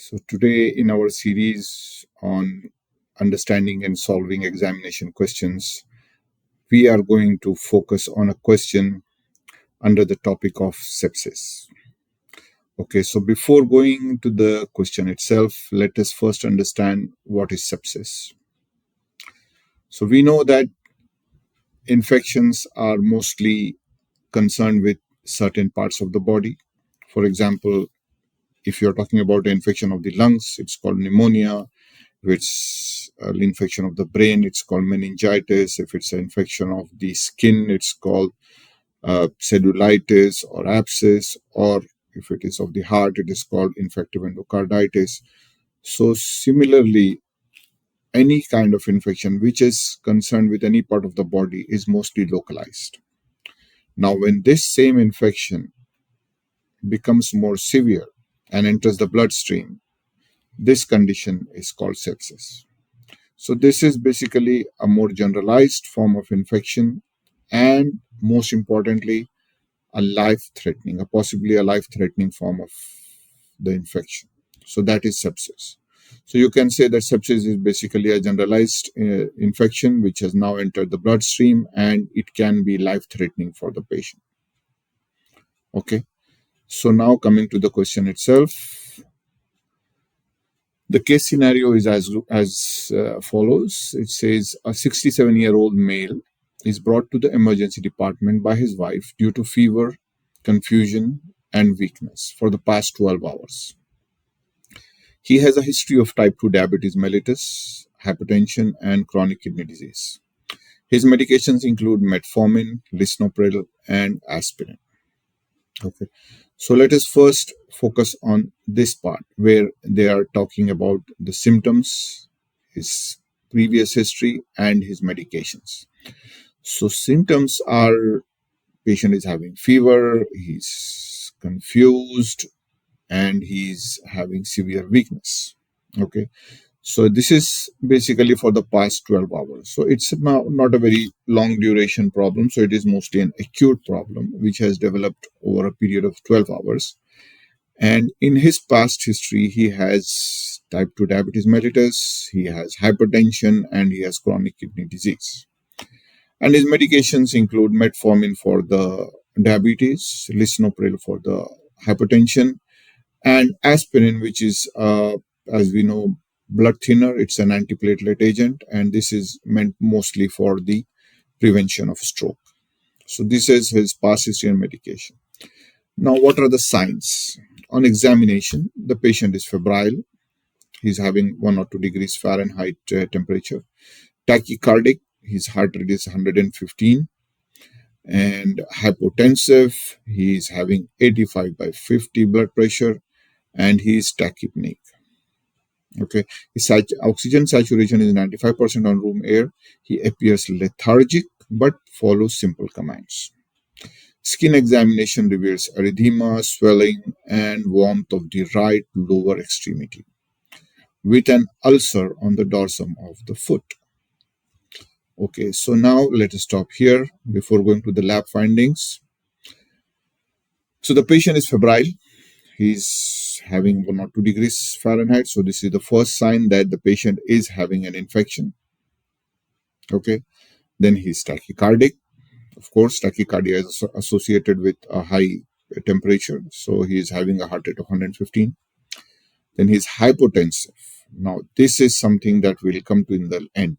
So today in our series on understanding and solving examination questions, we are going to focus on a question under the topic of sepsis. Okay, so before going to the question itself, let us first understand what is sepsis. So we know that infections are mostly concerned with certain parts of the body. For example, if you're talking about the infection of the lungs, it's called pneumonia. If it's an infection of the brain, it's called meningitis. If it's an infection of the skin, it's called cellulitis or abscess. Or if it is of the heart, it is called infective endocarditis. So similarly, any kind of infection which is concerned with any part of the body is mostly localized. Now, when this same infection becomes more severe and enters the bloodstream, this condition is called sepsis. So this is basically a more generalized form of infection and most importantly, possibly a life-threatening form of the infection. So that is sepsis. So you can say that sepsis is basically a generalized infection which has now entered the bloodstream and it can be life-threatening for the patient. Okay. So now coming to the question itself. The case scenario is as follows. It says a 67-year-old male is brought to the emergency department by his wife due to fever, confusion, and weakness for the past 12 hours. He has a history of type 2 diabetes mellitus, hypertension, and chronic kidney disease. His medications include metformin, lisinopril, and aspirin. Okay. So let us first focus on this part where they are talking about the symptoms, his previous history, and his medications. So symptoms are patient is having fever, he's confused, and he's having severe weakness. Okay. So this is basically for the past 12 hours. So it's not a very long duration problem. So it is mostly an acute problem which has developed over a period of 12 hours. And in his past history, he has type 2 diabetes mellitus, he has hypertension, and he has chronic kidney disease. And his medications include metformin for the diabetes, lisinopril for the hypertension, and aspirin, which is, as we know, blood thinner. It's an antiplatelet agent, and this is meant mostly for the prevention of stroke. So this is his past history and medication. Now, what are the signs? On examination, the patient is febrile. He's having 1 or 2 degrees Fahrenheit temperature. Tachycardic, his heart rate is 115. And hypotensive, he's having 85/50 blood pressure, and he's tachypneic. Okay, his oxygen saturation is 95% on room air. He appears lethargic but follows simple commands. Skin examination reveals erythema, swelling, and warmth of the right lower extremity with an ulcer on the dorsum of the foot. Okay, so now let us stop here before going to the lab findings. So the patient is febrile. He's having 1 or 2 degrees Fahrenheit. So this is the first sign that the patient is having an infection. Okay. Then he's tachycardic. Of course, tachycardia is associated with a high temperature. So he is having a heart rate of 115. Then he's hypotensive. Now, this is something that we'll come to in the end.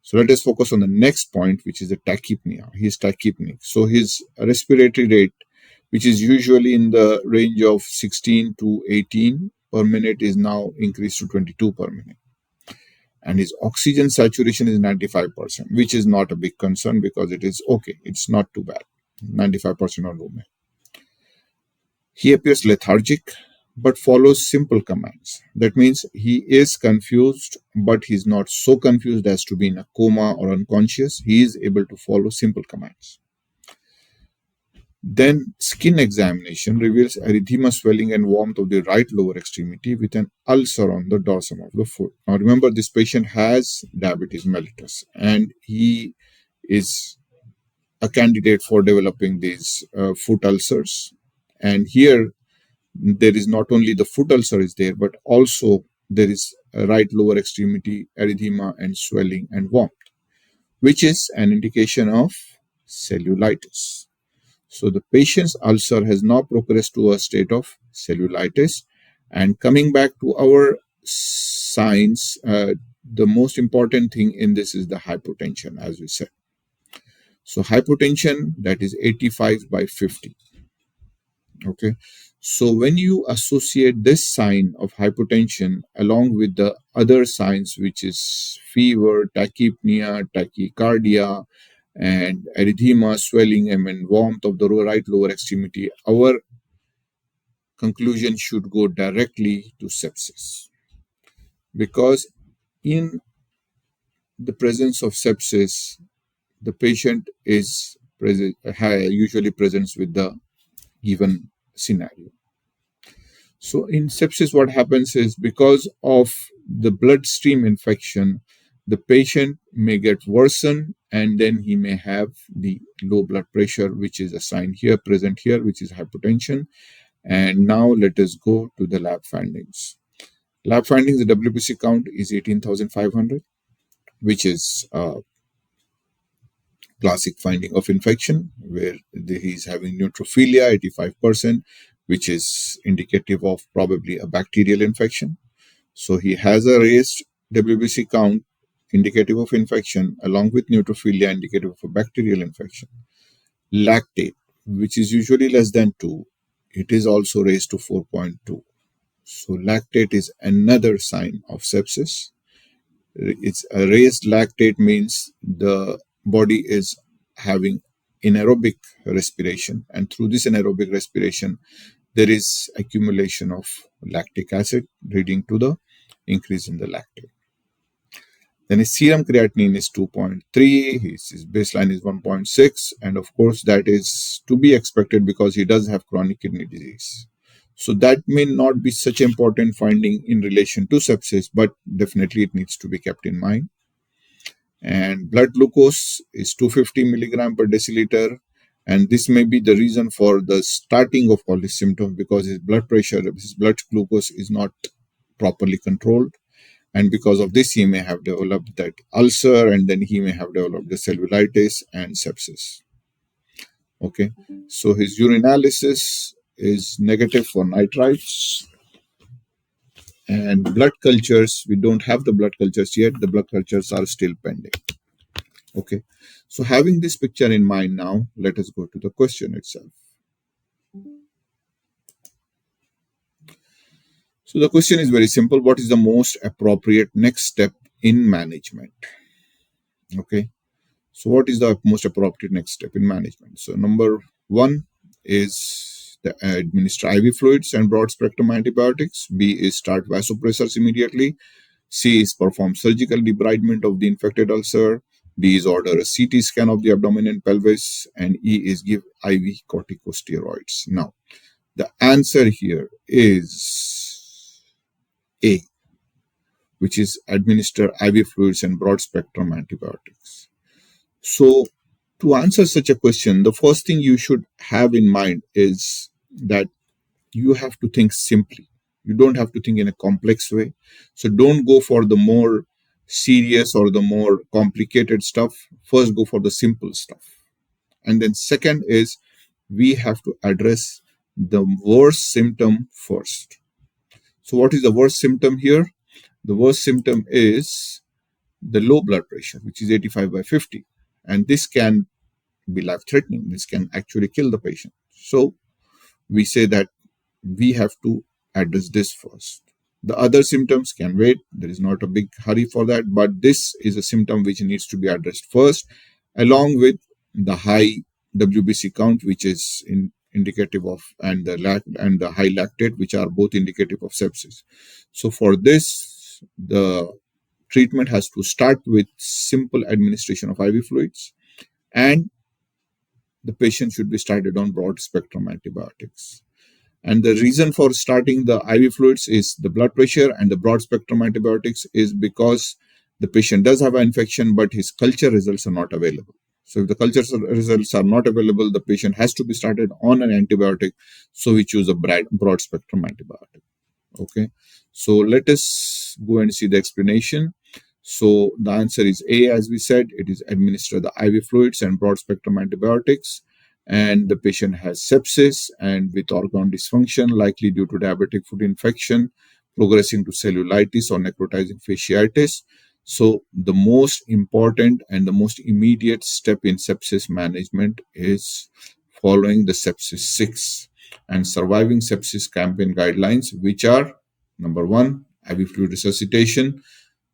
So let us focus on the next point, which is the tachypnea. He's tachypneic. So his respiratory rate, which is usually in the range of 16 to 18 per minute, is now increased to 22 per minute. And his oxygen saturation is 95%, which is not a big concern because it is okay. It's not too bad. 95% on room air. He appears lethargic, but follows simple commands. That means he is confused, but he's not so confused as to be in a coma or unconscious. He is able to follow simple commands. Then skin examination reveals erythema, swelling, and warmth of the right lower extremity with an ulcer on the dorsum of the foot. Now remember, this patient has diabetes mellitus and he is a candidate for developing these foot ulcers. And here there is not only the foot ulcer is there, but also there is a right lower extremity erythema and swelling and warmth, which is an indication of cellulitis. So the patient's ulcer has now progressed to a state of cellulitis. And coming back to our signs, the most important thing in this is the hypotension, as we said. So hypotension, that is 85/50. Okay. So when you associate this sign of hypotension along with the other signs, which is fever, tachypnea, tachycardia, and erythema, swelling, and warmth of the right lower extremity, our conclusion should go directly to sepsis. Because in the presence of sepsis, the patient is usually presents with the given scenario. So in sepsis, what happens is because of the bloodstream infection, the patient may get worsened and then he may have the low blood pressure, which is a sign here, present here, which is hypotension. And now let us go to the lab findings. Lab findings, the WBC count is 18,500, which is classic finding of infection, where he's having neutrophilia, 85%, which is indicative of probably a bacterial infection. So he has a raised WBC count, indicative of infection, along with neutrophilia, indicative of a bacterial infection. Lactate, which is usually less than 2, it is also raised to 4.2. So lactate is another sign of sepsis. It's a raised lactate means the body is having anaerobic respiration, and through this anaerobic respiration there is accumulation of lactic acid leading to the increase in the lactate. Then his serum creatinine is 2.3, his baseline is 1.6, and of course that is to be expected because he does have chronic kidney disease. So that may not be such an important finding in relation to sepsis, but definitely it needs to be kept in mind. And blood glucose is 250 milligram per deciliter. And this may be the reason for the starting of all these symptoms, because his blood pressure, his blood glucose is not properly controlled. And because of this, he may have developed that ulcer, and then he may have developed the cellulitis and sepsis. Okay, so his urinalysis is negative for nitrites. And blood cultures, we don't have the blood cultures yet. The blood cultures are still pending. Okay, so having this picture in mind now, let us go to the question itself. So the question is very simple. What is the most appropriate next step in management? Okay, so what is the most appropriate next step in management? So number one is the administer IV fluids and broad spectrum antibiotics. B is start vasopressors immediately. C is perform surgical debridement of the infected ulcer. D is order a CT scan of the abdomen and pelvis. And E is give IV corticosteroids. Now, the answer here is A, which is administer IV fluids and broad spectrum antibiotics. So to answer such a question, the first thing you should have in mind is that you have to think simply. You don't have to think in a complex way. So don't go for the more serious or the more complicated stuff. First, go for the simple stuff. And then second is we have to address the worst symptom first. So what is the worst symptom here? The worst symptom is the low blood pressure, which is 85/50. And this can be life-threatening. This can actually kill the patient. So we say that we have to address this first. The other symptoms can wait. There is not a big hurry for that, but this is a symptom which needs to be addressed first, along with the high WBC count, which is indicative of, and the high lactate, which are both indicative of sepsis. So for this, the treatment has to start with simple administration of IV fluids, and the patient should be started on broad spectrum antibiotics. And the reason for starting the IV fluids is the blood pressure, and the broad spectrum antibiotics is because the patient does have an infection, but his culture results are not available. So if the culture results are not available, the patient has to be started on an antibiotic. So we choose a broad spectrum antibiotic. Okay. So let us go and see the explanation. So the answer is A, as we said, it is administer the IV fluids and broad spectrum antibiotics. And the patient has sepsis and with organ dysfunction, likely due to diabetic foot infection, progressing to cellulitis or necrotizing fasciitis. So the most important and the most immediate step in sepsis management is following the sepsis 6 and surviving sepsis campaign guidelines, which are number one, IV fluid resuscitation.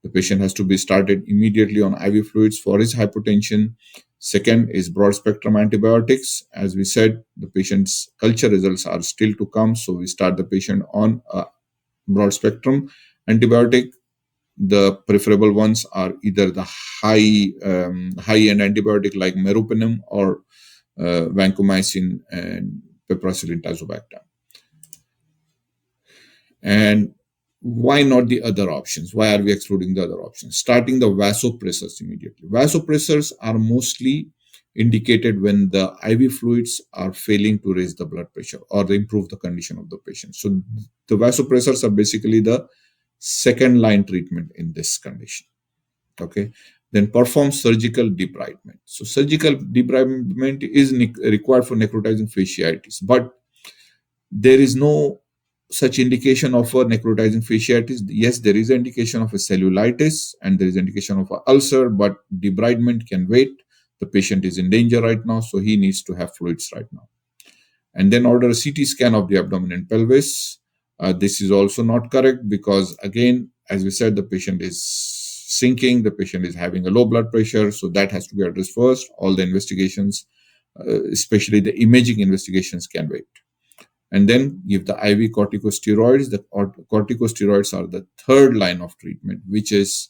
The patient has to be started immediately on IV fluids for his hypotension. Second is broad spectrum antibiotics. As we said, the patient's culture results are still to come, so we start the patient on a broad spectrum antibiotic. The preferable ones are either the high end antibiotic like meropenem or vancomycin and piperacillin tazobactam. And why not the other options? Why are we excluding the other options? Starting the vasopressors immediately. Vasopressors are mostly indicated when the IV fluids are failing to raise the blood pressure or they improve the condition of the patient. So the vasopressors are basically the second line treatment in this condition. Okay. Then perform surgical debridement. So surgical debridement is required for necrotizing fasciitis, but there is no such indication of a necrotizing fasciitis. Yes, there is an indication of a cellulitis and there is an indication of an ulcer, but debridement can wait. The patient is in danger right now, so he needs to have fluids right now. And then order a CT scan of the abdomen and pelvis. This is also not correct because, again, as we said, the patient is sinking, the patient is having a low blood pressure, so that has to be addressed first. All the investigations, especially the imaging investigations, can wait. And then give the IV corticosteroids. The corticosteroids are the third line of treatment, which is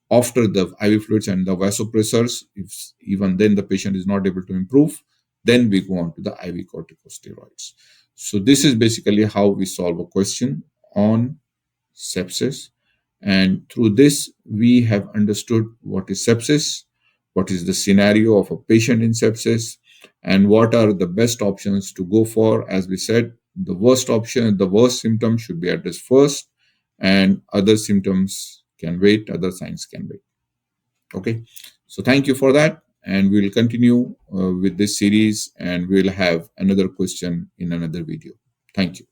after the IV fluids and the vasopressors. If even then the patient is not able to improve, then we go on to the IV corticosteroids. So this is basically how we solve a question on sepsis. And through this, we have understood what is sepsis, what is the scenario of a patient in sepsis, and what are the best options to go for. As we said, the worst option, the worst symptoms should be addressed first, and other symptoms can wait, other signs can wait. Okay, so thank you for that, and we'll continue with this series, and we'll have another question in another video. Thank you.